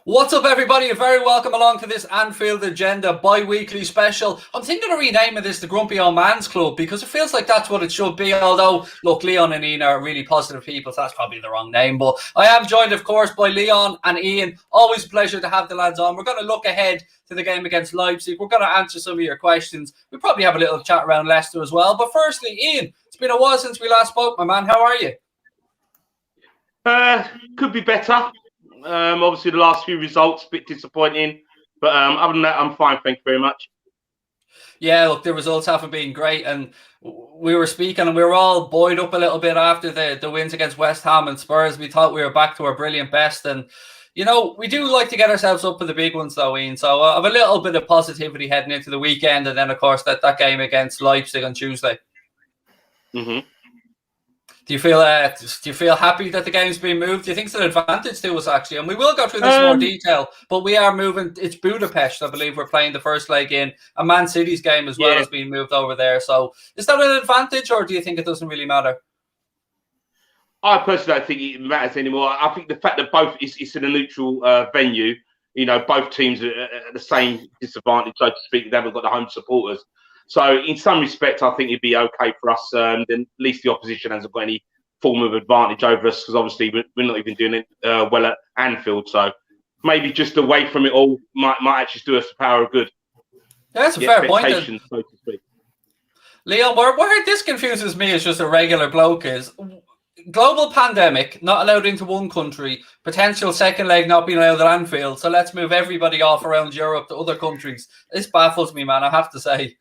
What's up, everybody? You're very welcome along to this Anfield Agenda bi-weekly special. I'm thinking of renaming this the Grumpy Old Man's Club because it feels like that's what it should be. Although, look, Leon and Ian are really positive people, so that's probably the wrong name. But I am joined, of course, by Leon and Ian. Always a pleasure to have the lads on. We're going to look ahead to the game against Leipzig. We're going to answer some of your questions. We'll probably have a little chat around Leicester as well. But firstly, Ian, it's been a while since we last spoke, my man. How are you? Could be better. Obviously, the last few results a bit disappointing, but other than that, I'm fine. Thank you very much. Yeah, look, the results haven't been great, and we were speaking, and we were all buoyed up a little bit after the wins against West Ham and Spurs. We thought we were back to our brilliant best, and you know we do like to get ourselves up for the big ones, though, Ian. So I have a little bit of positivity heading into the weekend, and then of course that game against Leipzig on Tuesday. Mm-hmm. Do you feel happy that the game's been moved? Do you think it's an advantage to us, actually? And we will go through this in more detail, but we are moving. It's Budapest, I believe we're playing the first leg in. And Man City's game as well has been moved over there. So is that an advantage, or do you think it doesn't really matter? I personally don't think it matters anymore. I think the fact that both it's in a neutral venue, you know, both teams are at the same disadvantage, so to speak. They haven't got the home supporters. So in some respect, I think it'd be okay for us. Then at least the opposition hasn't got any form of advantage over us because obviously we're not even doing it well at Anfield. So maybe just away from it all might actually do us the power of good. Yeah, that's a fair point. So to speak. Leon, where this confuses me as just a regular bloke is global pandemic, not allowed into one country, potential second leg not being allowed at Anfield. So let's move everybody off around Europe to other countries. This baffles me, man, I have to say.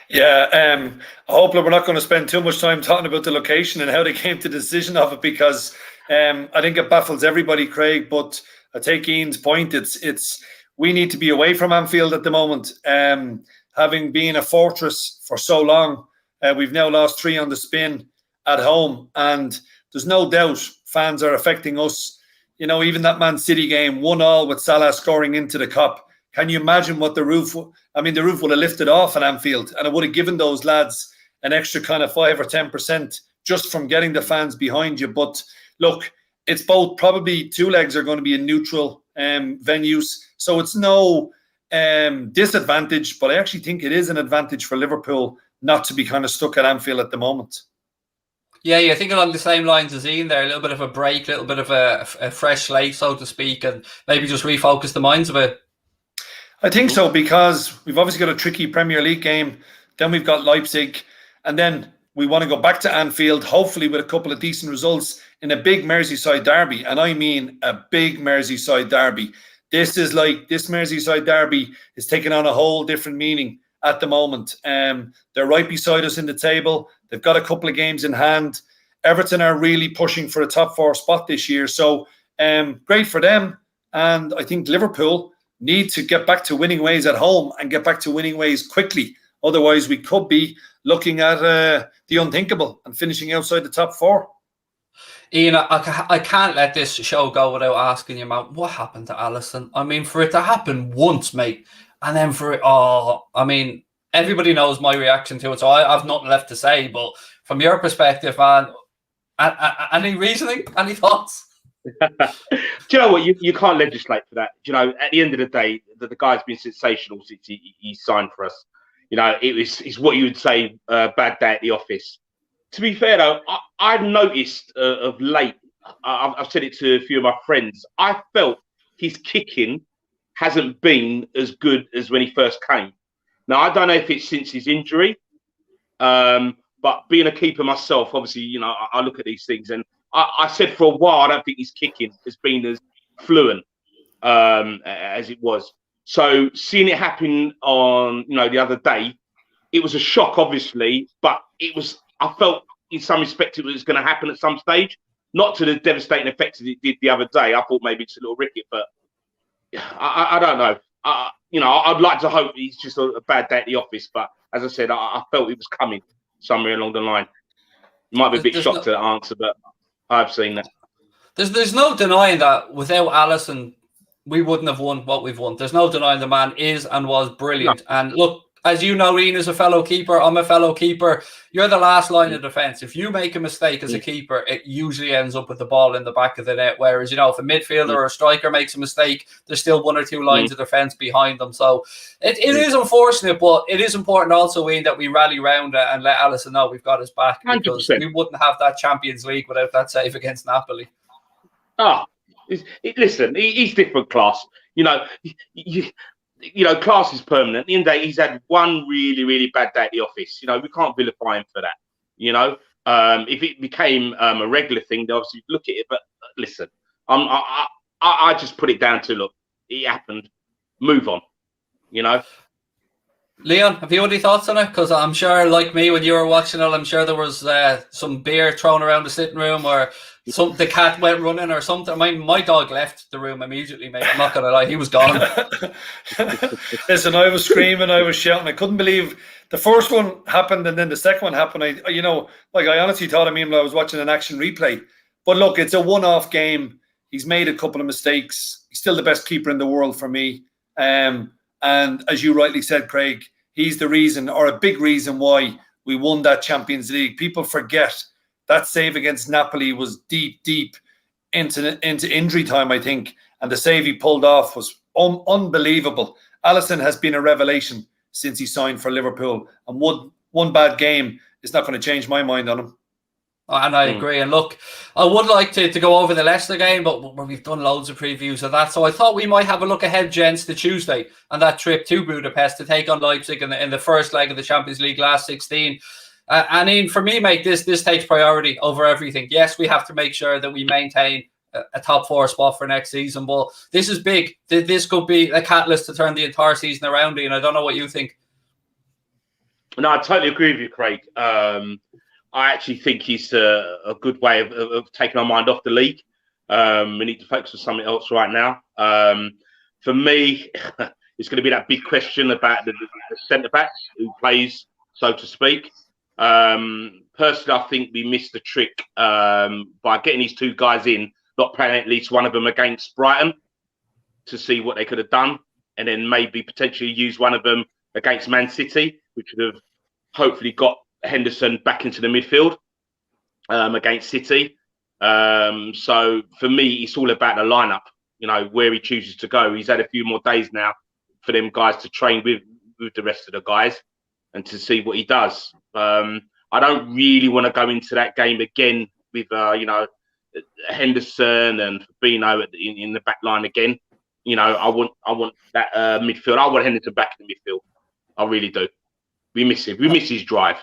Yeah, hopefully we're not going to spend too much time talking about the location and how they came to the decision of it because I think it baffles everybody, Craig. But I take Ian's point. It's we need to be away from Anfield at the moment. Having been a fortress for so long, we've now lost 3 on the spin at home, and there's no doubt fans are affecting us. You know, even that Man City game, 1-1 with Salah scoring into the cup. Can you imagine what the roof would have lifted off at Anfield, and it would have given those lads an extra kind of 5 or 10% just from getting the fans behind you. But look, it's both. Probably 2 legs are going to be in neutral venues, so it's no disadvantage. But I actually think it is an advantage for Liverpool not to be kind of stuck at Anfield at the moment. Yeah, I think along the same lines as Ian there, a little bit of a break, a little bit of a fresh slate, so to speak, and maybe just refocus the minds a bit. I think so, because we've obviously got a tricky Premier League game. Then we've got Leipzig. And then we want to go back to Anfield, hopefully with a couple of decent results in a big Merseyside derby. And I mean a big Merseyside derby. This Merseyside derby is taking on a whole different meaning at the moment. They're right beside us in the table. They've got a couple of games in hand. Everton are really pushing for a top 4 spot this year. So great for them. And I think Liverpool need to get back to winning ways at home and get back to winning ways quickly. Otherwise, we could be looking at the unthinkable and finishing outside the top 4. Ian, I can't let this show go without asking you, man, what happened to Alisson? I mean, for it to happen once, mate, and then for it, I mean, everybody knows my reaction to it, so I have nothing left to say. But from your perspective, man, any reasoning, any thoughts? Do you know what? You can't legislate for that. You know, at the end of the day, the guy's been sensational since he signed for us. You know, it's what you would say bad day at the office. To be fair, though, I've noticed of late, I've said it to a few of my friends, I felt his kicking hasn't been as good as when he first came. Now, I don't know if it's since his injury, but being a keeper myself, obviously, you know, I look at these things and I said for a while, I don't think his kicking has been as fluent as it was. So seeing it happen on, you know, the other day, it was a shock, obviously, but I felt in some respect it was going to happen at some stage, not to the devastating effect that it did the other day. I thought maybe it's a little ricket, but I don't know. You know, I'd like to hope he's just a bad day at the office, but as I said, I felt it was coming somewhere along the line. You might be a bit shocked to that answer, but I've seen that. There's no denying that without Alisson, we wouldn't have won what we've won. There's no denying the man is and was brilliant. No. And look, as you know, Ian is a fellow keeper. I'm a fellow keeper. You're the last line of defence. If you make a mistake as a keeper, it usually ends up with the ball in the back of the net. Whereas, if a midfielder or a striker makes a mistake, there's still one or two lines of defence behind them. So it is unfortunate, but it is important also, Ian, that we rally round and let Alisson know we've got his back, because 100%. we wouldn't have that Champions League without that save against Napoli. Listen, he's different class. Class is permanent. At the end of the day, he's had one really, really bad day at the office. We can't vilify him for that. If it became a regular thing, then obviously look at it. But listen, I just put it down to, look, it happened. Move on. Leon, have you any thoughts on it? Because I'm sure, like me, when you were watching it, I'm sure there was some beer thrown around the sitting room, or the cat went running or something. My dog left the room immediately, mate. I'm not going to lie. He was gone. Listen, I was screaming, I was shouting. I couldn't believe the first one happened and then the second one happened. I honestly thought, I was watching an action replay. But look, it's a one-off game. He's made a couple of mistakes. He's still the best keeper in the world for me. And as you rightly said, Craig, he's the reason, or a big reason, why we won that Champions League. People forget that save against Napoli was deep into injury time, I think. And the save he pulled off was unbelievable. Alisson has been a revelation since he signed for Liverpool. And one bad game is not going to change my mind on him. And I agree. And look, I would like to go over the Leicester game, but we've done loads of previews of that. So I thought we might have a look ahead, gents, to Tuesday and that trip to Budapest to take on Leipzig in the first leg of the Champions League last 16. And Ian, for me, mate, this takes priority over everything. Yes, we have to make sure that we maintain a top 4 spot for next season, but this is big. This could be a catalyst to turn the entire season around, Ian. I don't know what you think. No, I totally agree with you, Craig. I actually think it's a good way of taking our mind off the league. We need to focus on something else right now. For me, it's going to be that big question about the centre-backs, who plays, so to speak. Personally, I think we missed the trick by getting these two guys in, not playing at least one of them against Brighton to see what they could have done, and then maybe potentially use one of them against Man City, which would have hopefully got Henderson back into the midfield against City. So for me, it's all about the lineup, where he chooses to go. He's had a few more days now for them guys to train with the rest of the guys and to see what he does. I don't really want to go into that game again with Henderson and Fabinho in the back line again. I want that midfield. I want Henderson back in the midfield. I really do. We miss him. We miss his drive.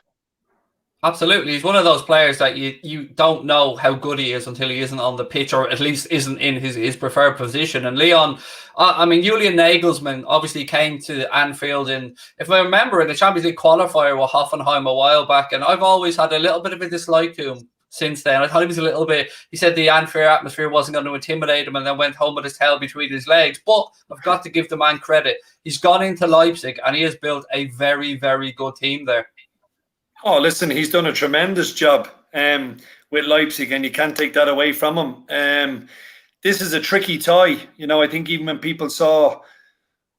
Absolutely. He's one of those players that you don't know how good he is until he isn't on the pitch, or at least isn't in his preferred position. And Leon, Julian Nagelsmann obviously came to Anfield if I remember, in the Champions League qualifier with Hoffenheim a while back. And I've always had a little bit of a dislike to him since then. I thought he was a little bit, he said the Anfield atmosphere wasn't going to intimidate him, and then went home with his tail between his legs. But I've got to give the man credit. He's gone into Leipzig and he has built a very, very good team there. Oh, listen, he's done a tremendous job with Leipzig, and you can't take that away from him. This is a tricky tie. I think even when people saw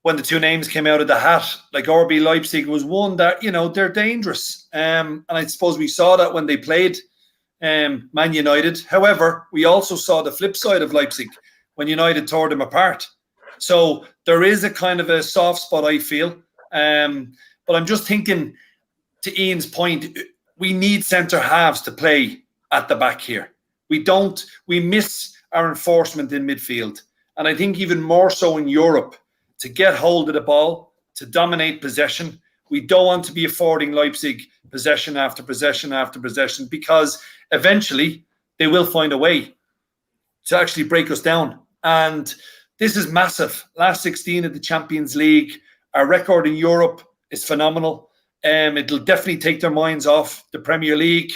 when the two names came out of the hat, like RB Leipzig was one that, they're dangerous. And I suppose we saw that when they played Man United. However, we also saw the flip side of Leipzig when United tore them apart. So there is a kind of a soft spot, I feel. But I'm just thinking, to Ian's point, we need centre halves to play at the back here. We miss our enforcement in midfield. And I think even more so in Europe, to get hold of the ball, to dominate possession. We don't want to be affording Leipzig possession after possession after possession, because eventually they will find a way to actually break us down. And this is massive. Last 16 of the Champions League. Our record in Europe is phenomenal. It'll definitely take their minds off the Premier League.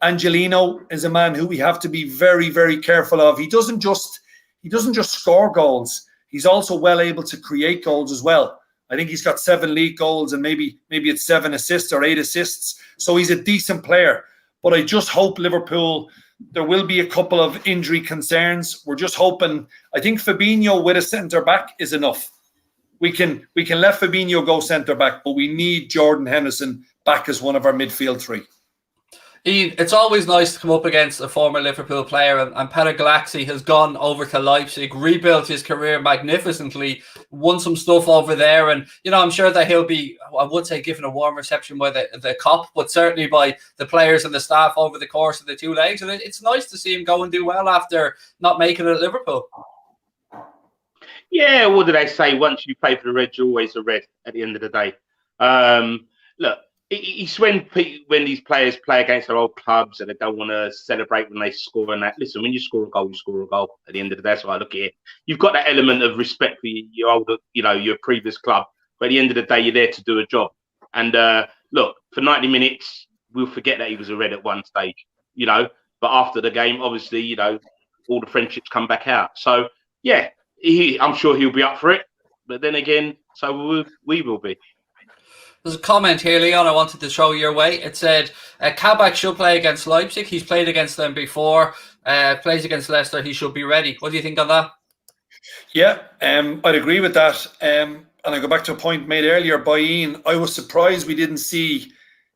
Angelino is a man who we have to be very, very careful of. He doesn't just score goals. He's also well able to create goals as well. I think he's got 7 league goals and maybe it's 7 assists or 8 assists. So he's a decent player. But I just hope Liverpool, there will be a couple of injury concerns. We're just hoping. I think Fabinho with a centre back is enough. we can let Fabinho go centre back, but we need Jordan Henderson back as one of our midfield three. Ian, it's always nice to come up against a former Liverpool player, and Peter Galaxy has gone over to Leipzig, rebuilt his career magnificently, won some stuff over there, and I'm sure that he'll be, I would say, given a warm reception by the COP, but certainly by the players and the staff over the course of the 2 legs, and it's nice to see him go and do well after not making it at Liverpool. Yeah, what do they say? Once you play for the Reds, you're always a Red at the end of the day. Look, it's when these players play against their old clubs and they don't want to celebrate when they score and that. Listen, when you score a goal, you score a goal. At the end of the day, that's why I look at it. You've got that element of respect for your older, your previous club. But at the end of the day, you're there to do a job. And look, for 90 minutes, we'll forget that he was a Red at one stage, But after the game, obviously, all the friendships come back out. So, yeah, I'm sure he'll be up for it. But then again, so we will be. There's a comment here, Leon, I wanted to throw your way. It said, Kabak should play against Leipzig. He's played against them before. Plays against Leicester. He should be ready. What do you think on that? Yeah, I'd agree with that. And I go back to a point made earlier by Ian. I was surprised we didn't see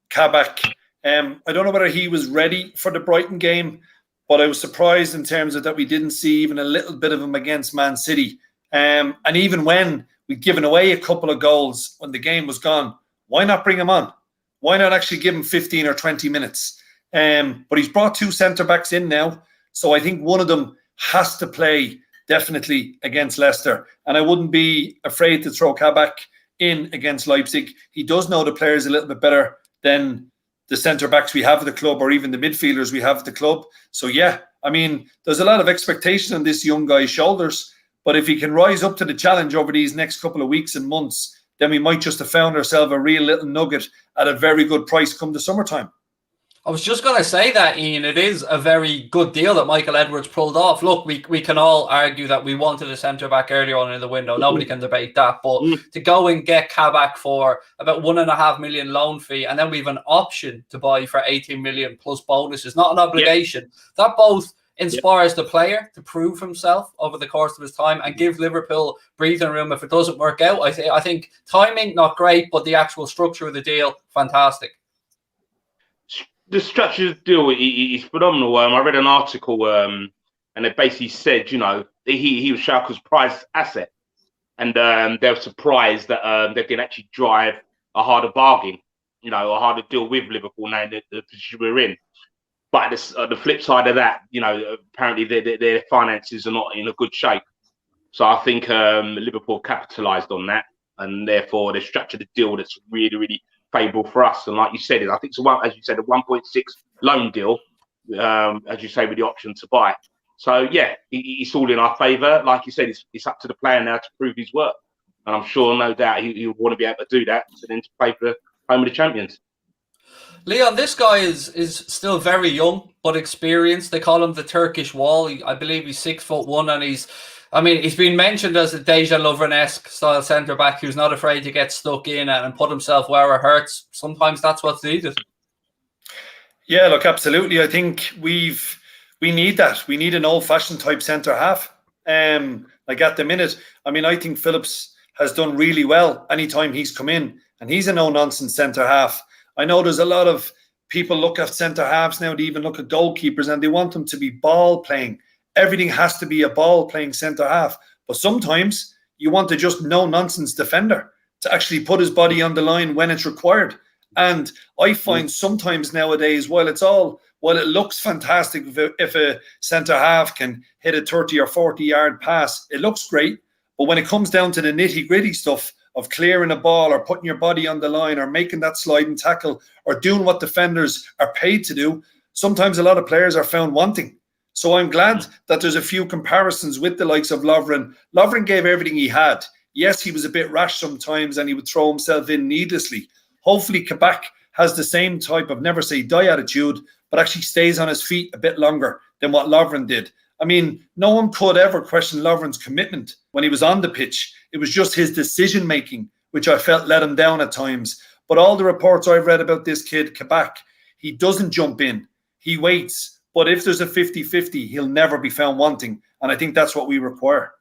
Kabak. I don't know whether he was ready for the Brighton game, but I was surprised in terms of that we didn't see even a little bit of him against Man City. And even when we'd given away a couple of goals when the game was gone, why not bring him on? Why not actually give him 15 or 20 minutes? But he's brought 2 centre-backs in now, so I think one of them has to play definitely against Leicester. And I wouldn't be afraid to throw Kabak in against Leipzig. He does know the players a little bit better than the centre-backs we have at the club or even the midfielders we have at the club. So, yeah, I mean, there's a lot of expectation on this young guy's shoulders. But if he can rise up to the challenge over these next couple of weeks and months, then we might just have found ourselves a real little nugget at a very good price come the summertime. I was just going to say that, Ian. It is a very good deal that Michael Edwards pulled off. Look, we can all argue that we wanted a centre-back earlier on in the window. Nobody can debate that. But to go and get Kabak for about $1.5 million loan fee, and then we have an option to buy for 18 million plus bonuses, not an obligation. That both inspires the player to prove himself over the course of his time and give Liverpool breathing room if it doesn't work out. I think timing, not great, but the actual structure of the deal, fantastic. The structure of the deal is phenomenal. I read an article and it basically said, he was Schalke's prized asset. And they were surprised that they didn't actually drive a harder bargain, a harder deal with Liverpool now that the position we're in. But the flip side of that, apparently their finances are not in a good shape. So I think Liverpool capitalised on that, and therefore they structured a deal that's really, really favourable for us. And like you said, I think it's as you said, a 1.6 loan deal, as you say, with the option to buy. So yeah, it's all in our favour. Like you said, it's up to the player now to prove his work, and I'm sure, no doubt, he'll want to be able to do that, and then to play for the home of the champions. Leon, this guy is still very young but experienced. They call him the Turkish Wall. I believe he's 6'1", and he's been mentioned as a Dejan Lovren-esque style centre back who's not afraid to get stuck in and put himself where it hurts. Sometimes that's what's needed. Yeah, look, absolutely. I think we need that. We need an old-fashioned type centre half. Like at the minute, I think Phillips has done really well anytime he's come in, and he's a no-nonsense centre half. I know there's a lot of people look at centre halves now, they even look at goalkeepers, and they want them to be ball playing. Everything has to be a ball playing centre half. But sometimes you want to just no nonsense defender to actually put his body on the line when it's required. And I find sometimes nowadays, while it looks fantastic if a centre half can hit a 30 or 40 yard pass, it looks great. But when it comes down to the nitty gritty stuff of clearing a ball or putting your body on the line or making that sliding tackle or doing what defenders are paid to do, sometimes a lot of players are found wanting. So I'm glad that there's a few comparisons with the likes of Lovren. Lovren gave everything he had. Yes, he was a bit rash sometimes and he would throw himself in needlessly. Hopefully Kabak has the same type of never say die attitude, but actually stays on his feet a bit longer than what Lovren did. No one could ever question Lovren's commitment when he was on the pitch. It was just his decision-making, which I felt let him down at times. But all the reports I've read about this kid, Kabak, he doesn't jump in. He waits. But if there's a 50-50, he'll never be found wanting. And I think that's what we require.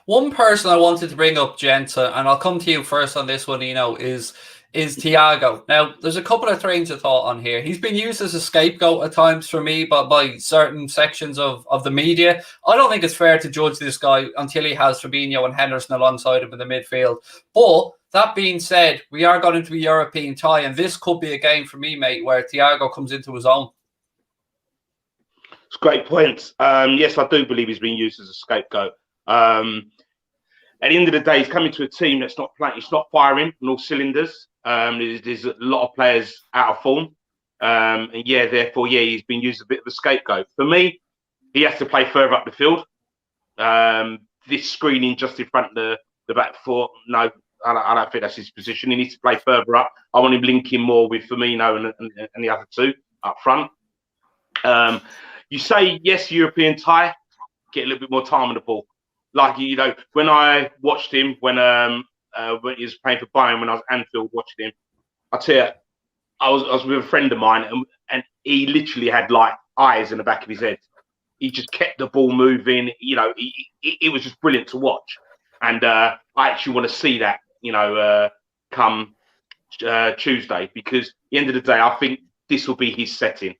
One person I wanted to bring up, gents, and I'll come to you first on this one, is Thiago. Now, there's a couple of trains of thought on here. He's been used as a scapegoat at times for me, but by certain sections of the media. I don't think it's fair to judge this guy until he has Fabinho and Henderson alongside him in the midfield. But that being said, we are going into a European tie, and this could be a game for me, mate, where Thiago comes into his own. It's a great point. Yes, I do believe he's being used as a scapegoat. At the end of the day, he's coming to a team that's not playing. It's not firing on all cylinders. There's a lot of players out of form. And therefore, he's been used as a bit of a scapegoat. For me, he has to play further up the field. This screening just in front of the back four, no, I don't think that's his position. He needs to play further up. I want him linking more with Firmino and the other two up front. You say, yes, European tie, get a little bit more time on the ball. Like, when I watched him, when he was playing for Bayern, when I was at Anfield watching him, I tell you, I was with a friend of mine, and he literally had like eyes in the back of his head. He just kept the ball moving. It was just brilliant to watch. And I actually want to see that, come Tuesday, because at the end of the day, I think this will be his setting.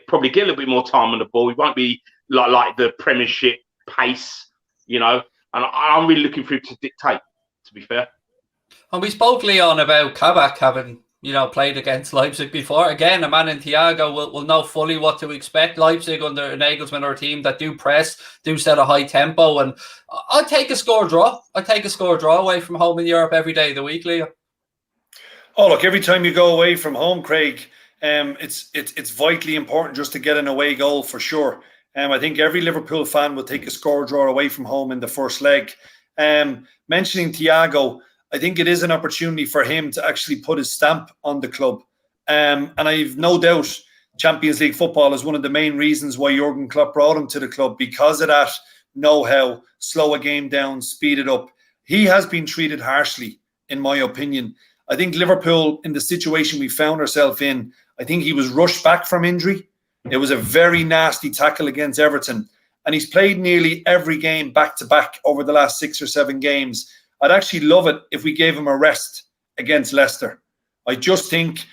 Probably get a little bit more time on the ball. He won't be like the Premiership pace, and I'm really looking for him to dictate, to be fair. And we spoke, Leon, about Kabak having, played against Leipzig before. Again, a man in Thiago will know fully what to expect. Leipzig under Nagelsmann are a team that do press, do set a high tempo, and I'd take a score draw. I'd take a score draw away from home in Europe every day of the week, Leon. Oh, look, every time you go away from home, Craig, it's vitally important just to get an away goal for sure. I think every Liverpool fan will take a score draw away from home in the first leg. Mentioning Thiago, I think it is an opportunity for him to actually put his stamp on the club. And I've no doubt Champions League football is one of the main reasons why Jurgen Klopp brought him to the club, because of that know-how, slow a game down, speed it up. He has been treated harshly, in my opinion. I think Liverpool, in the situation we found ourselves in, I think he was rushed back from injury. It was a very nasty tackle against Everton. And he's played nearly every game back-to-back over the last 6 or 7 games. I'd actually love it if we gave him a rest against Leicester. I just think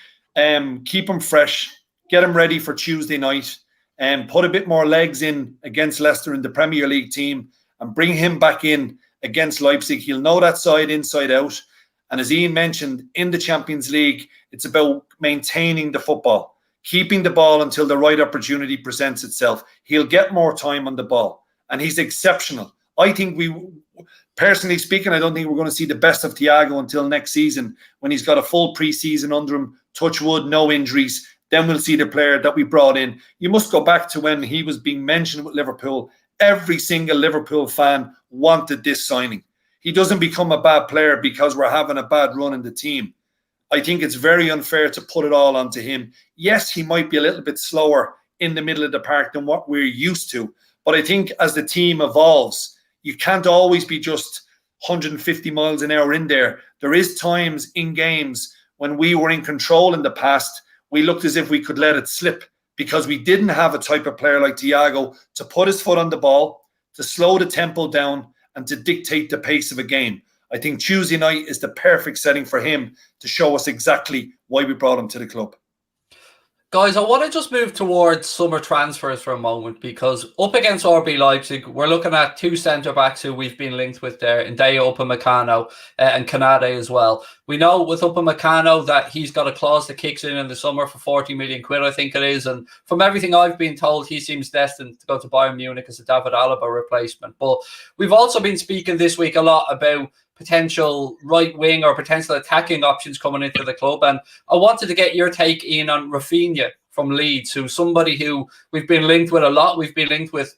keep him fresh, get him ready for Tuesday night, and put a bit more legs in against Leicester in the Premier League team, and bring him back in against Leipzig. He'll know that side inside out. And as Ian mentioned, in the Champions League, it's about maintaining the football, keeping the ball until the right opportunity presents itself. He'll get more time on the ball, and he's exceptional. I think personally speaking, I don't think we're going to see the best of Thiago until next season, when he's got a full pre-season under him, touch wood, no injuries. Then we'll see the player that we brought in. You must go back to when he was being mentioned with Liverpool. Every single Liverpool fan wanted this signing. He doesn't become a bad player because we're having a bad run in the team. I think it's very unfair to put it all onto him. Yes, he might be a little bit slower in the middle of the park than what we're used to. But I think as the team evolves, you can't always be just 150 miles an hour in there. There is times in games when we were in control in the past, we looked as if we could let it slip because we didn't have a type of player like Thiago to put his foot on the ball, to slow the tempo down, and to dictate the pace of a game. I think Tuesday night is the perfect setting for him to show us exactly why we brought him to the club. Guys, I want to just move towards summer transfers for a moment, because up against RB Leipzig, we're looking at 2 centre-backs who we've been linked with there, Ndeye Upamecano and Kanade as well. We know with Upamecano that he's got a clause that kicks in the summer for 40 million quid, I think it is. And from everything I've been told, he seems destined to go to Bayern Munich as a David Alaba replacement. But we've also been speaking this week a lot about potential right wing or potential attacking options coming into the club, and I wanted to get your take, Ian, on Rafinha from Leeds, who's somebody who we've been linked with a lot. We've been linked with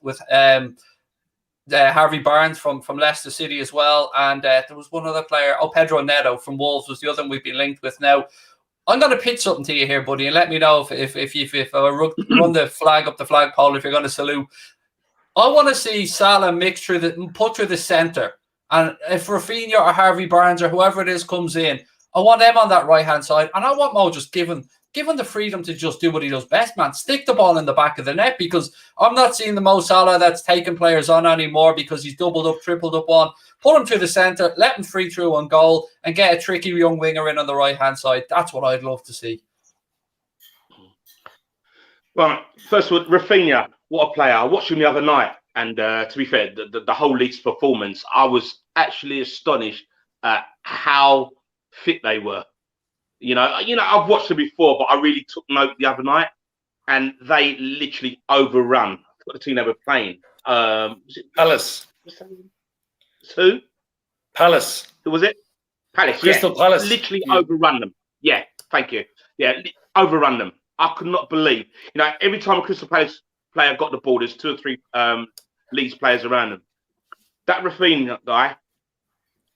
Harvey Barnes from Leicester City as well, and there was one other player, Pedro Neto from Wolves was the other one we've been linked with. Now, I'm going to pitch something to you here, buddy, and let me know if I run the flag up the flagpole, if you're going to salute. I want to see Salah put through the centre. And if Rafinha or Harvey Barnes or whoever it is comes in, I want them on that right-hand side. And I want Mo just giving give him the freedom to just do what he does best, man. Stick the ball in the back of the net, because I'm not seeing the Mo Salah that's taking players on anymore because he's doubled up, tripled up on. Put him to the centre, let him free through on goal, and get a tricky young winger in on the right-hand side. That's what I'd love to see. Right, first of all, Rafinha, what a player. I watched him the other night, and to be fair, the whole league's performance, I was actually astonished at how fit they were. You know, I've watched them before, but I really took note the other night, and they literally overrun. I forgot the team they were playing. Was it Palace. Who? Palace. Who was it? Palace. Crystal Palace. Literally overrun them. Yeah, thank you. Yeah, overrun them. I could not believe. You know, every time a Crystal Palace player got the ball, there's 2 or 3 Leeds players around them. That Rafinha guy,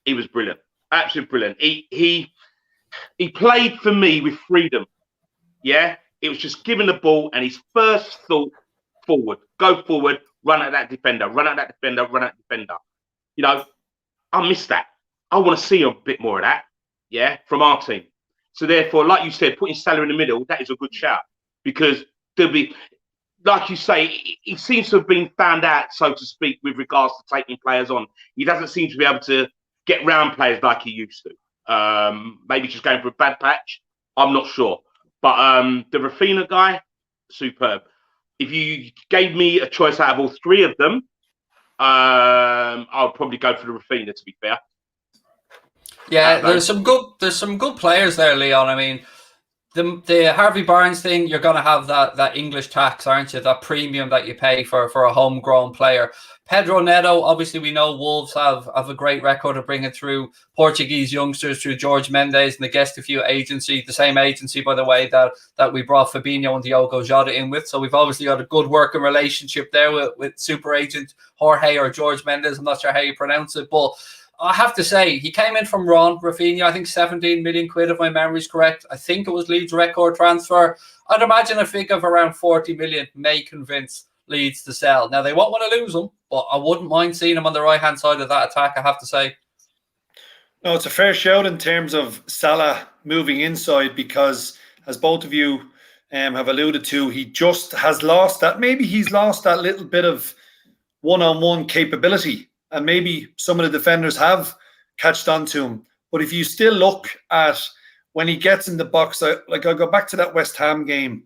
he was brilliant. Absolutely brilliant. He played for me with freedom. Yeah, it was just giving the ball, and his first thought, forward, go forward, run at that defender, run at that defender, run at that defender. You know, I miss that. I want to see a bit more of that, yeah, from our team. So therefore, like you said, putting Salah in the middle, that is a good shout, because there'll be, like you say, he seems to have been found out, so to speak, with regards to taking players on. He doesn't seem to be able to get round players like he used to. Maybe just going for a bad patch. I'm not sure. But the Rafinha guy, superb. If you gave me a choice out of all 3 of them, I'll probably go for the Rafinha, to be fair. Yeah, there's some good players there, Leon. I mean, the Harvey Barnes thing, you're going to have that English tax, aren't you? That premium that you pay for a homegrown player. Pedro Neto, obviously we know Wolves have a great record of bringing through Portuguese youngsters through George Mendes and the Guest a Few agency, the same agency, by the way, that we brought Fabinho and Diogo Jota in with. So we've obviously got a good working relationship there with super agent Jorge or George Mendes. I'm not sure how you pronounce it, but I have to say, he came in from Ron, Rafinha, I think 17 million quid, if my memory's correct. I think it was Leeds' record transfer. I'd imagine a figure of around 40 million may convince Leeds to sell. Now, they won't want to lose him, but I wouldn't mind seeing him on the right-hand side of that attack, I have to say. No, it's a fair shout in terms of Salah moving inside, because, as both of you have alluded to, he just has lost that. Maybe he's lost that little bit of one-on-one capability. And maybe some of the defenders have catched on to him. But if you still look at when he gets in the box, I go back to that West Ham game.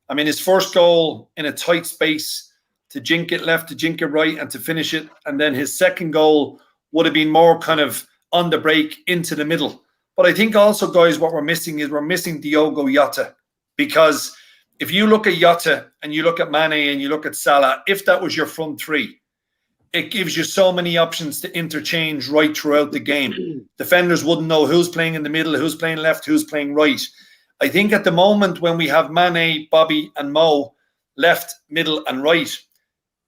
I mean, his first goal in a tight space, to jink it left, to jink it right, and to finish it. And then his second goal would have been more kind of on the break into the middle. But I think also, guys, what we're missing is we're missing Diogo Jota. Because if you look at Jota and you look at Mane and you look at Salah, if that was your front 3, it gives you so many options to interchange right throughout the game. Defenders wouldn't know who's playing in the middle, who's playing left, who's playing right. I think at the moment when we have Mane, Bobby and Mo left, middle and right,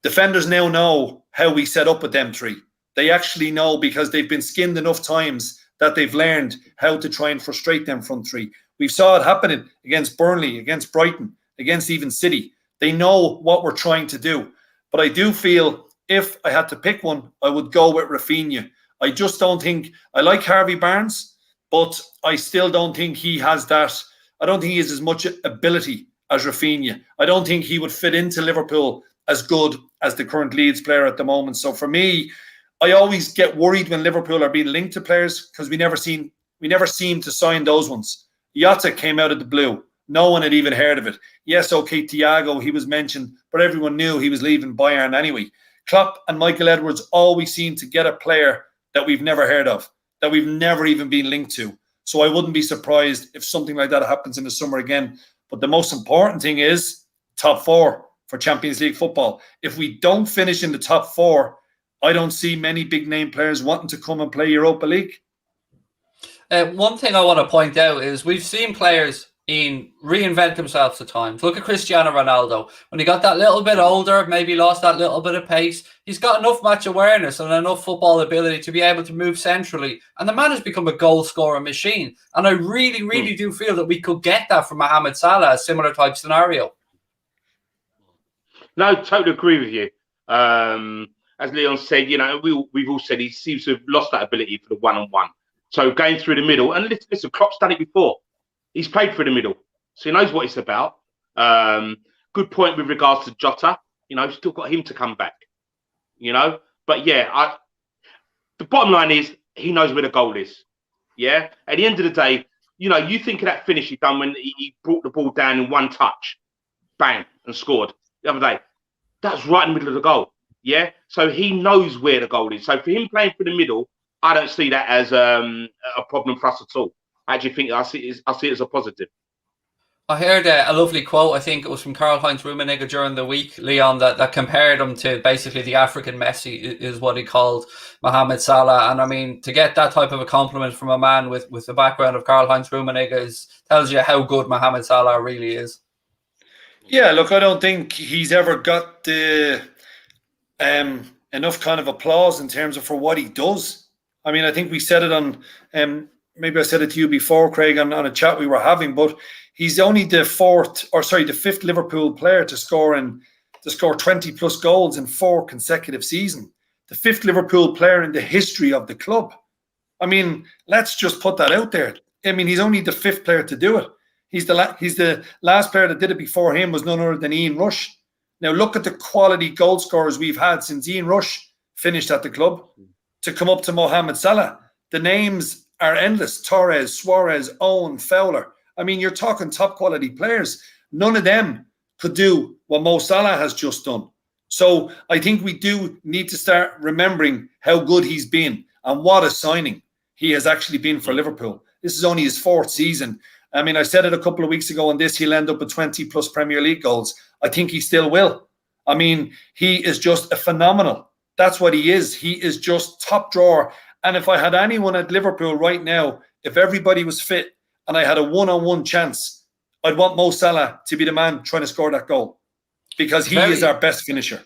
defenders now know how we set up with them 3. They actually know, because they've been skinned enough times that they've learned how to try and frustrate them front 3. We saw it happening against Burnley, against Brighton, against even City. They know what we're trying to do. But I do feel, if I had to pick one, I would go with Rafinha. I just don't think, I like Harvey Barnes, but I still don't think he has that. I don't think he has as much ability as Rafinha. I don't think he would fit into Liverpool as good as the current Leeds player at the moment. So for me, I always get worried when Liverpool are being linked to players, because we never seem to sign those ones. Jota came out of the blue. No one had even heard of it. Yes, okay, Thiago, he was mentioned, but everyone knew he was leaving Bayern anyway. Klopp and Michael Edwards always seem to get a player that we've never heard of, that we've never even been linked to. So I wouldn't be surprised if something like that happens in the summer again. But the most important thing is top 4 for Champions League football. If we don't finish in the top 4, I don't see many big name players wanting to come and play Europa League. One thing I want to point out is we've seen players reinvent themselves at times. Look at Cristiano Ronaldo. When he got that little bit older, maybe lost that little bit of pace, he's got enough match awareness and enough football ability to be able to move centrally. And the man has become a goal scoring machine. And I really, really do feel that we could get that from Mohamed Salah, a similar type scenario. No, totally agree with you. As Leon said, you know, we've all said he seems to have lost that ability for the one-on-one. So going through the middle, and listen, Klopp's done it before. He's played through the middle. so he knows what it's about. Good point with regards to Jota. Still got him to come back. But yeah, the bottom line is he knows where the goal is. Yeah. At the end of the day, you think of that finish he done when he brought the ball down in one touch, bang, and scored the other day. That's right in the middle of the goal. Yeah. So he knows where the goal is. So for him playing through the middle, I don't see that as a problem for us at all. I actually think I see it as a positive. I heard a lovely quote, I think it was from Karl-Heinz Rummenigge during the week, Leon, that compared him to basically the African Messi, is what he called Mohamed Salah. And I mean, to get that type of a compliment from a man with the background of Karl-Heinz Rummenigge tells you how good Mohamed Salah really is. Yeah, look, I don't think he's ever got the enough kind of applause in terms of for what he does. I mean, I think we said it on, maybe I said it to you before, Craig, on a chat we were having, but he's only the fifth Liverpool player to score 20 plus goals in 4 consecutive seasons. The 5th Liverpool player in the history of the club. I mean, let's just put that out there. I mean, he's only the 5th player to do it. He's the last player that did it before him was none other than Ian Rush. Now look at the quality goal scorers we've had since Ian Rush finished at the club to come up to Mohamed Salah. The names are endless. Torres, Suarez, Owen, Fowler. I mean, you're talking top quality players. None of them could do what Mo Salah has just done. So I think we do need to start remembering how good he's been and what a signing he has actually been for Liverpool. This is only his 4th season. I mean, I said it a couple of weeks ago on this, he'll end up with 20 plus Premier League goals. I think he still will. I mean, he is just a phenomenal. That's what he is. He is just top drawer. And if I had anyone at Liverpool right now, if everybody was fit and I had a one-on-one chance, I'd want Mo Salah to be the man trying to score that goal because he is our best finisher.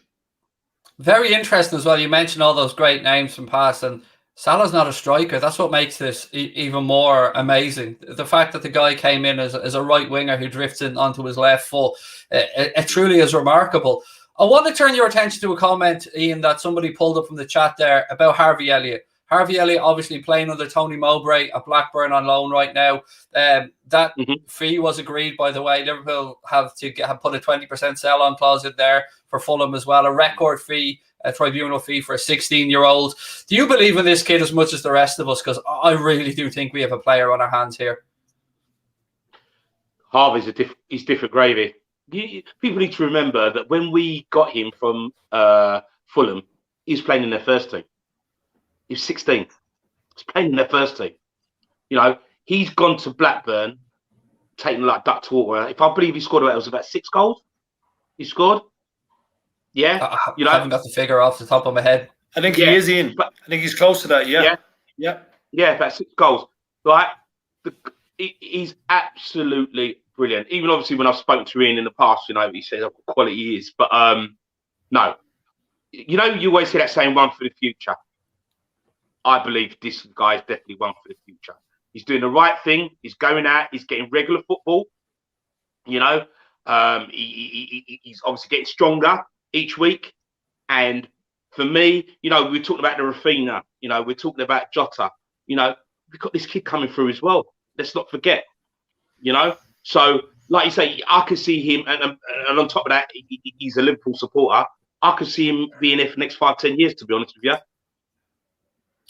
Very interesting as well. You mentioned all those great names from past, and Salah's not a striker. That's what makes this even more amazing. The fact that the guy came in as a right winger who drifts in onto his left foot, it truly is remarkable. I want to turn your attention to a comment, Ian, that somebody pulled up from the chat there about Harvey Elliott. Harvey Elliott obviously playing under Tony Mowbray at Blackburn on loan right now. That fee was agreed, by the way. Liverpool have put a 20% sell-on clause in there for Fulham as well. A record fee, a tribunal fee for a 16-year-old. Do you believe in this kid as much as the rest of us? Because I really do think we have a player on our hands here. Harvey's different gravy. People need to remember that when we got him from Fulham, he was playing in their first team. He was 16. He's playing in their first team. He's gone to Blackburn, taking like duck to water. If I believe he scored, it was about 6 goals. He scored. Yeah. I haven't got the figure off the top of my head. I think he is in. I think he's close to that. Yeah. Yeah, about 6 goals. Right. He's absolutely brilliant. Even obviously when I've spoken to Ian in the past, he says how quality he is. But no. You always hear that saying, one for the future. I believe this guy is definitely one for the future. He's doing the right thing. He's going out. He's getting regular football. He's obviously getting stronger each week. And for me, we're talking about the Rafinha. We're talking about Jota. We've got this kid coming through as well. Let's not forget. So like you say, I can see him, and on top of that, he's a Liverpool supporter. I could see him being there for the next 5-10 years, to be honest with you.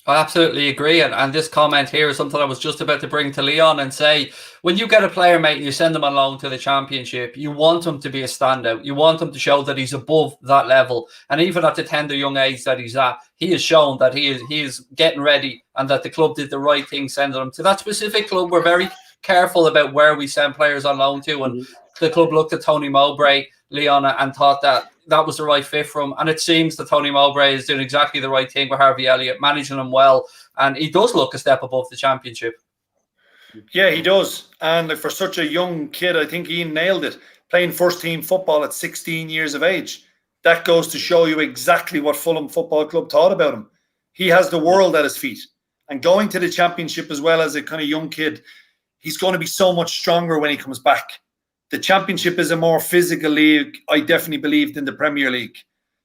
I absolutely agree. And this comment here is something I was just about to bring to Leon and say, when you get a player, mate, and you send them on loan to the Championship, you want him to be a standout. You want him to show that he's above that level. And even at the tender young age that he's at, he has shown that he is getting ready and that the club did the right thing sending him to that specific club. We're very careful about where we send players on loan to. And the club looked at Tony Mowbray, Leon, and thought that was the right fit for him. And it seems that Tony Mowbray is doing exactly the right thing with Harvey Elliott, managing him well. And he does look a step above the Championship. Yeah, he does. And for such a young kid, I think Ian nailed it. Playing first team football at 16 years of age. That goes to show you exactly what Fulham Football Club thought about him. He has the world at his feet. And going to the Championship as well as a kind of young kid, he's going to be so much stronger when he comes back. The Championship is a more physical league, I definitely believe, than the Premier League.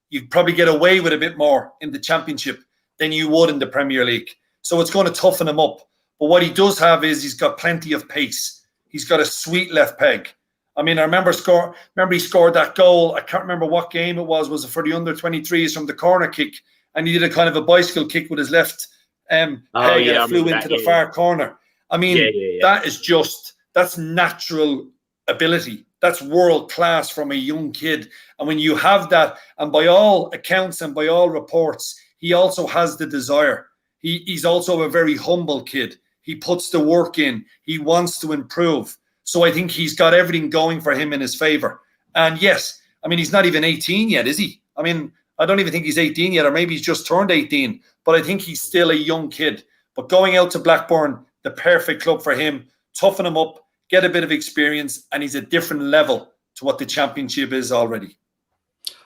You'd probably get away with a bit more in the Championship than you would in the Premier League. So it's going to toughen him up. But what he does have is he's got plenty of pace. He's got a sweet left peg. I mean, I remember he scored that goal. I can't remember what game it was. Was it for the under-23s from the corner kick? And he did a kind of a bicycle kick with his left peg and it flew into the far corner. I mean, that's natural ability. That's world class from a young kid. And when you have that, and by all accounts and by all reports, he also has the desire. He's also a very humble kid. He puts the work in. He wants to improve. So I think he's got everything going for him in his favor. And yes, I mean, he's not even 18 yet, is he? I mean, I don't even think he's 18 yet, or maybe he's just turned 18. But I think he's still a young kid. But going out to Blackburn, the perfect club for him, toughen him up, get a bit of experience, and he's a different level to what the Championship is already.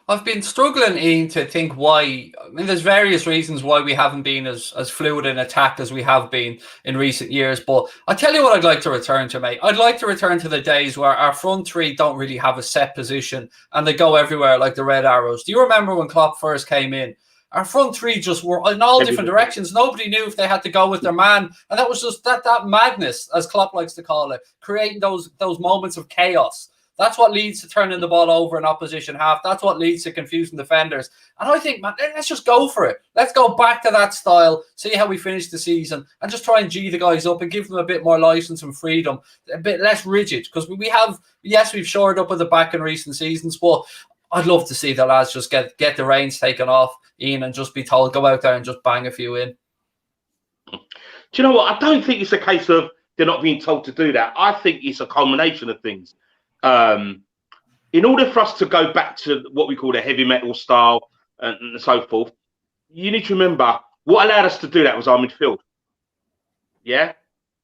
I've been struggling, Ian, to think why. I mean, there's various reasons why we haven't been as fluid in attack as we have been in recent years. But I tell you what I'd like to return to, mate. I'd like to return to the days where our front three don't really have a set position and they go everywhere like the Red Arrows. Do you remember when Klopp first came in? Our front three just were in all different directions. Nobody knew if they had to go with their man. And that was just that madness, as Klopp likes to call it, creating those moments of chaos. That's what leads to turning the ball over in opposition half. That's what leads to confusing defenders. And I think, man, let's just go for it. Let's go back to that style, see how we finish the season, and just try and G the guys up and give them a bit more license and freedom, a bit less rigid. Because we've shored up at the back in recent seasons, but I'd love to see the lads just get the reins taken off, Ian, and just be told, go out there and just bang a few in. Do you know what? I don't think it's a case of they're not being told to do that. I think it's a culmination of things. In order for us to go back to what we call the heavy metal style and so forth, you need to remember what allowed us to do that was our midfield. Yeah?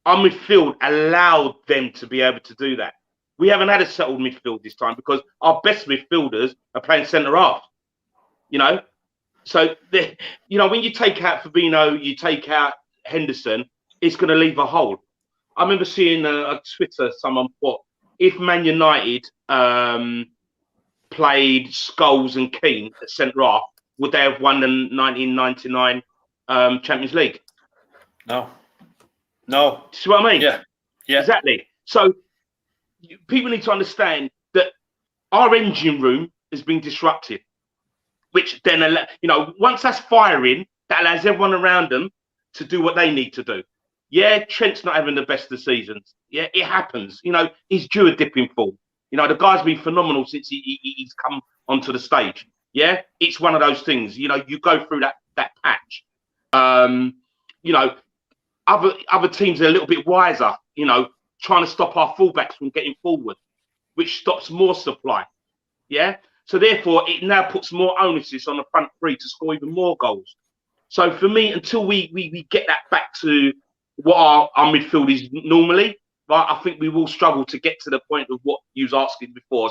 Our midfield allowed them to be able to do that. We haven't had a settled midfield this time because our best midfielders are playing centre half. You know? So, when you take out Fabinho, you take out Henderson, it's going to leave a hole. I remember seeing on Twitter someone put, if Man United played Scholes and Keane at centre half, would they have won the 1999 Champions League? No. See what I mean? Yeah. Exactly. So people need to understand that our engine room has been disrupted, which then, once that's firing, that allows everyone around them to do what they need to do. Yeah, Trent's not having the best of seasons. Yeah, it happens. He's due a dip in form. The guy's been phenomenal since he's come onto the stage. Yeah, it's one of those things. You go through that patch. Other teams are a little bit wiser. Trying to stop our fullbacks from getting forward, which stops more supply. Yeah, so therefore it now puts more onus on the front three to score even more goals. So for me, until we get that back to what our midfield is normally, right, I think we will struggle to get to the point of what you was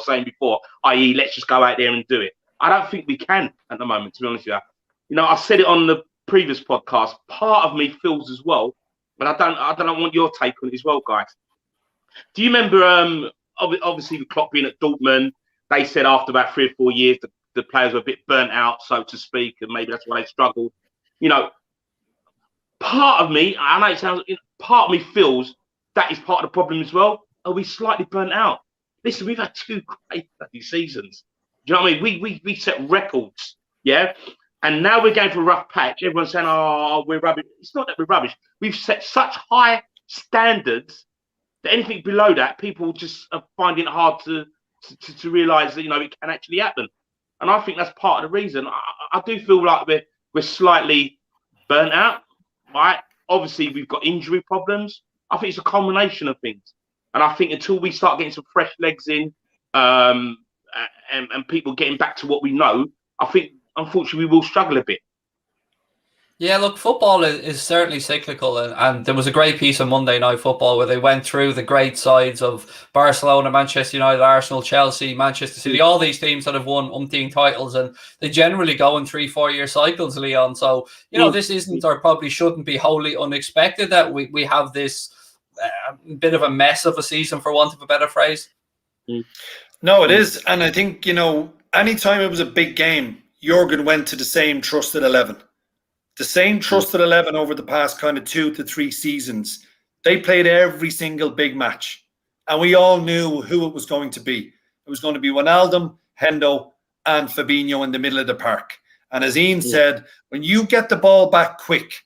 saying before, i.e. let's just go out there and do it. I don't think we can at the moment, to be honest with you. I said it on the previous podcast, part of me feels as well, but I don't want your take on it as well, guys. Do you remember, obviously, the Klopp being at Dortmund, they said after about 3 or 4 years, the players were a bit burnt out, so to speak, and maybe that's why they struggled. Part of me, I know part of me feels that is part of the problem as well. Are we slightly burnt out? Listen, we've had 2 great bloody seasons. Do you know what I mean? We set records, yeah? And now we're going for a rough patch. Everyone's saying, oh, we're rubbish. It's not that we're rubbish. We've set such high standards that anything below that, people just are finding it hard to realise that, it can actually happen. And I think that's part of the reason. I do feel like we're slightly burnt out. Right, obviously we've got injury problems. I think it's a combination of things, and I think until we start getting some fresh legs in, and people getting back to what we know, I think unfortunately we will struggle a bit. Yeah, look, football is certainly cyclical, and there was a great piece on Monday Night Football where they went through the great sides of Barcelona, Manchester United, Arsenal, Chelsea, Manchester City, all these teams that have won umpteen titles, and they generally go in 3-4 year cycles, Leon. So, this isn't or probably shouldn't be wholly unexpected that we have this bit of a mess of a season, for want of a better phrase. No, it is. And I think, anytime it was a big game, Jurgen went to the same trusted 11. The same trusted 11 over the past kind of 2 to 3 seasons. They played every single big match. And we all knew who it was going to be. It was going to be Wijnaldum, Hendo, and Fabinho in the middle of the park. And as Ian said, when you get the ball back quick,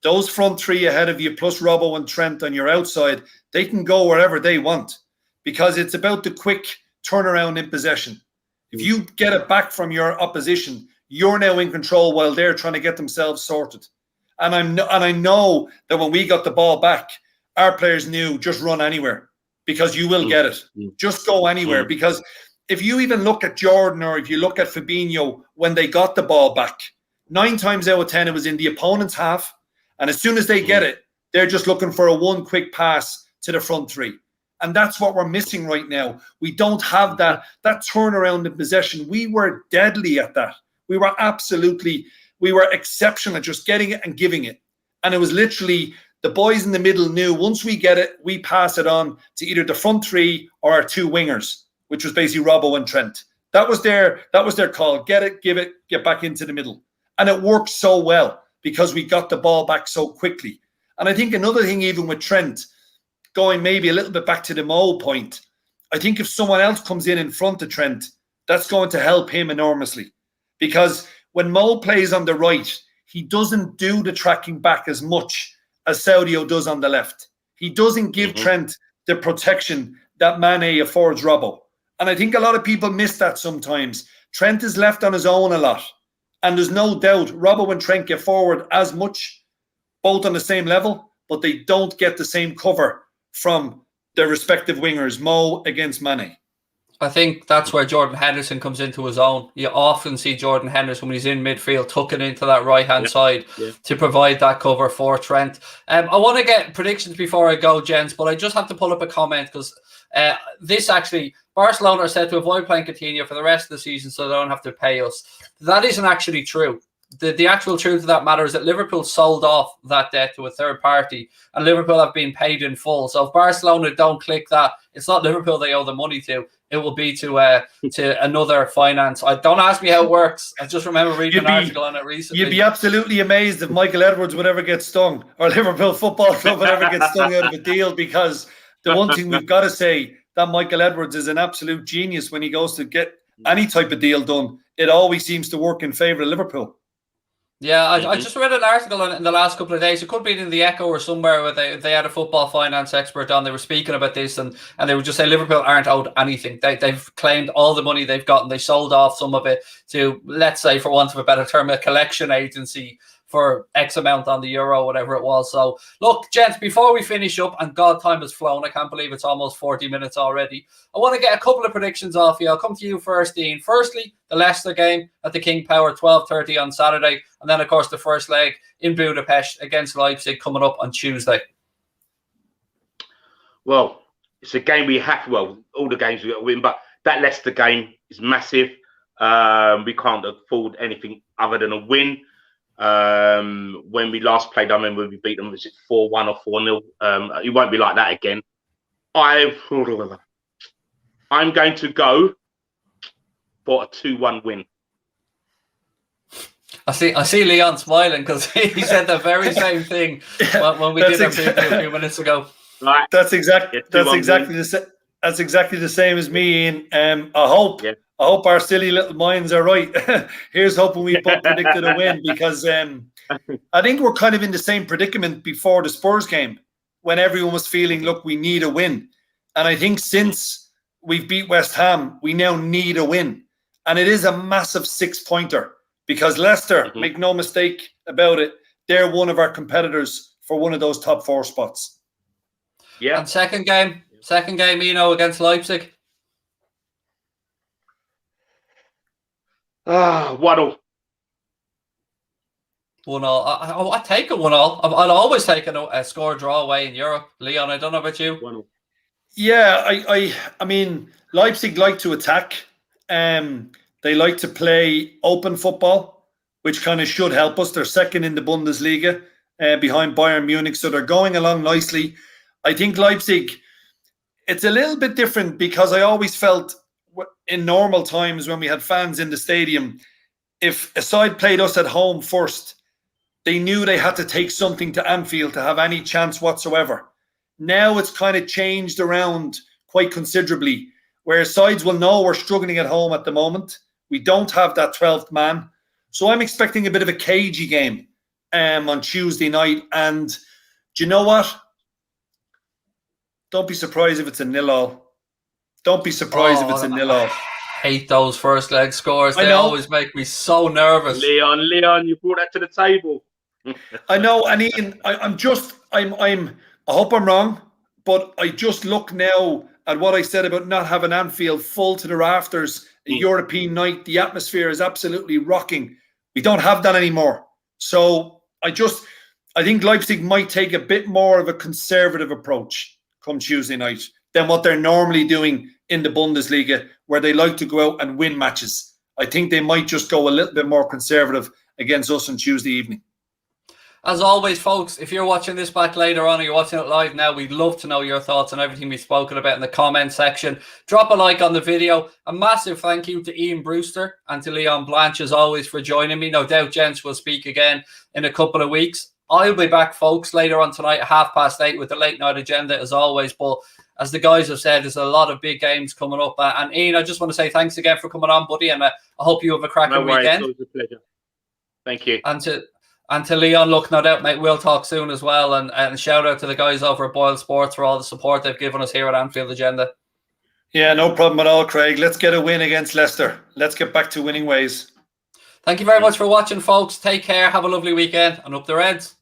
those front three ahead of you, plus Robbo and Trent on your outside, they can go wherever they want, because it's about the quick turnaround in possession. If you get it back from your opposition, you're now in control while they're trying to get themselves sorted. And I know that when we got the ball back, our players knew just run anywhere, because you will get it. Just go anywhere. Because if you even look at Jordan, or if you look at Fabinho, when they got the ball back, 9 times out of 10, it was in the opponent's half. And as soon as they get it, they're just looking for a one quick pass to the front three. And that's what we're missing right now. We don't have that turnaround in possession. We were deadly at that. We were exceptional at just getting it and giving it. And it was literally the boys in the middle knew once we get it, we pass it on to either the front three or our 2 wingers, which was basically Robbo and Trent. That was their call. Get it, give it, get back into the middle. And it worked so well because we got the ball back so quickly. And I think another thing, even with Trent, going maybe a little bit back to the Mo point, I think if someone else comes in front of Trent, that's going to help him enormously. Because when Mo plays on the right, he doesn't do the tracking back as much as Saudio does on the left. He doesn't give Trent the protection that Mane affords Robbo. And I think a lot of people miss that sometimes. Trent is left on his own a lot. And there's no doubt Robbo and Trent get forward as much, both on the same level, but they don't get the same cover from their respective wingers, Mo against Mane. I think that's where Jordan Henderson comes into his own. You often see Jordan Henderson when he's in midfield tucking into that right-hand side to provide that cover for Trent. I want to get predictions before I go, gents, but I just have to pull up a comment because this actually, Barcelona are said to avoid playing Coutinho for the rest of the season so they don't have to pay us. That isn't actually true. The actual truth of that matter is that Liverpool sold off that debt to a third party and Liverpool have been paid in full. So if Barcelona don't click that, it's not Liverpool they owe the money to. It will be to another finance. Don't ask me how it works. I just remember reading an article on it recently. You'd be absolutely amazed if Michael Edwards would ever get stung, or Liverpool Football Club would ever get stung out of a deal, because the one thing we've got to say, that Michael Edwards is an absolute genius when he goes to get any type of deal done. It always seems to work in favour of Liverpool. Yeah, I just read an article in the last couple of days. It could be in the Echo or somewhere where they had a football finance expert on. They were speaking about this and they would just say Liverpool aren't owed anything. They've claimed all the money they've gotten. They sold off some of it to, let's say, for want of a better term, a collection agency for X amount on the euro, whatever it was. So, look, gents, before we finish up, and God, time has flown. I can't believe it's almost 40 minutes already. I want to get a couple of predictions off you. I'll come to you first, Dean. Firstly, the Leicester game at the King Power, 12:30 on Saturday. And then, of course, the first leg in Budapest against Leipzig coming up on Tuesday. Well, it's a game we have, all the games we've got to win, but that Leicester game is massive. We can't afford anything other than a win. When we last played, I remember we beat them, was it 4-1 or 4-0? It won't be like that again. I'm going to go for a 2-1 win. I see Leon smiling because he said the very same thing when we did our preview a few minutes ago. Right. That's exactly the same as me, Ian. I hope our silly little minds are right. Here's hoping we both predicted a win, because I think we're kind of in the same predicament before the Spurs game when everyone was feeling, look, we need a win. And I think since we've beat West Ham, we now need a win. And it is a massive 6-pointer because Leicester, make no mistake about it, they're one of our competitors for one of those top 4 spots. Yeah. And second game, against Leipzig. 1-0. 1-0. I take a 1-0. I'll always take a score draw away in Europe. Leon, I don't know about you. 1-0. Yeah, I mean, Leipzig like to attack. They like to play open football, which kind of should help us. They're second in the Bundesliga behind Bayern Munich, so they're going along nicely. I think Leipzig, it's a little bit different because I always felt in normal times when we had fans in the stadium, if a side played us at home first, they knew they had to take something to Anfield to have any chance whatsoever. Now it's kind of changed around quite considerably. Where sides will know we're struggling at home at the moment. We don't have that 12th man. So I'm expecting a bit of a cagey game on Tuesday night. And do you know what? Don't be surprised if it's a 0-0. Don't be surprised if it's a 0-0. Hate those first leg scores. They always make me so nervous. Leon, you brought that to the table. I know, and Ian, I hope I'm wrong, but I just look now at what I said about not having Anfield full to the rafters, a European night. The atmosphere is absolutely rocking. We don't have that anymore. So I think Leipzig might take a bit more of a conservative approach come Tuesday night than what they're normally doing in the Bundesliga, where they like to go out and win matches. I think they might just go a little bit more conservative against us on Tuesday evening. As always, folks, if you're watching this back later on or you're watching it live now, we'd love to know your thoughts on everything we've spoken about in the comment section. Drop a like on the video. A massive thank you to Ian Brewster and to Leon Blanche, as always, for joining me. No doubt, gents, will speak again in a couple of weeks. I'll be back, folks, later on tonight at 8:30 with the late night agenda, as always. But as the guys have said, there's a lot of big games coming up. And Ian, I just want to say thanks again for coming on, buddy. And I hope you have a cracking weekend. It was a pleasure. Thank you. And to Leon, look, no doubt, mate, we'll talk soon as well. And shout out to the guys over at Boyle Sports for all the support they've given us here at Anfield Agenda. Yeah, no problem at all, Craig. Let's get a win against Leicester. Let's get back to winning ways. Thank you very much for watching, folks. Take care. Have a lovely weekend. And up the Reds.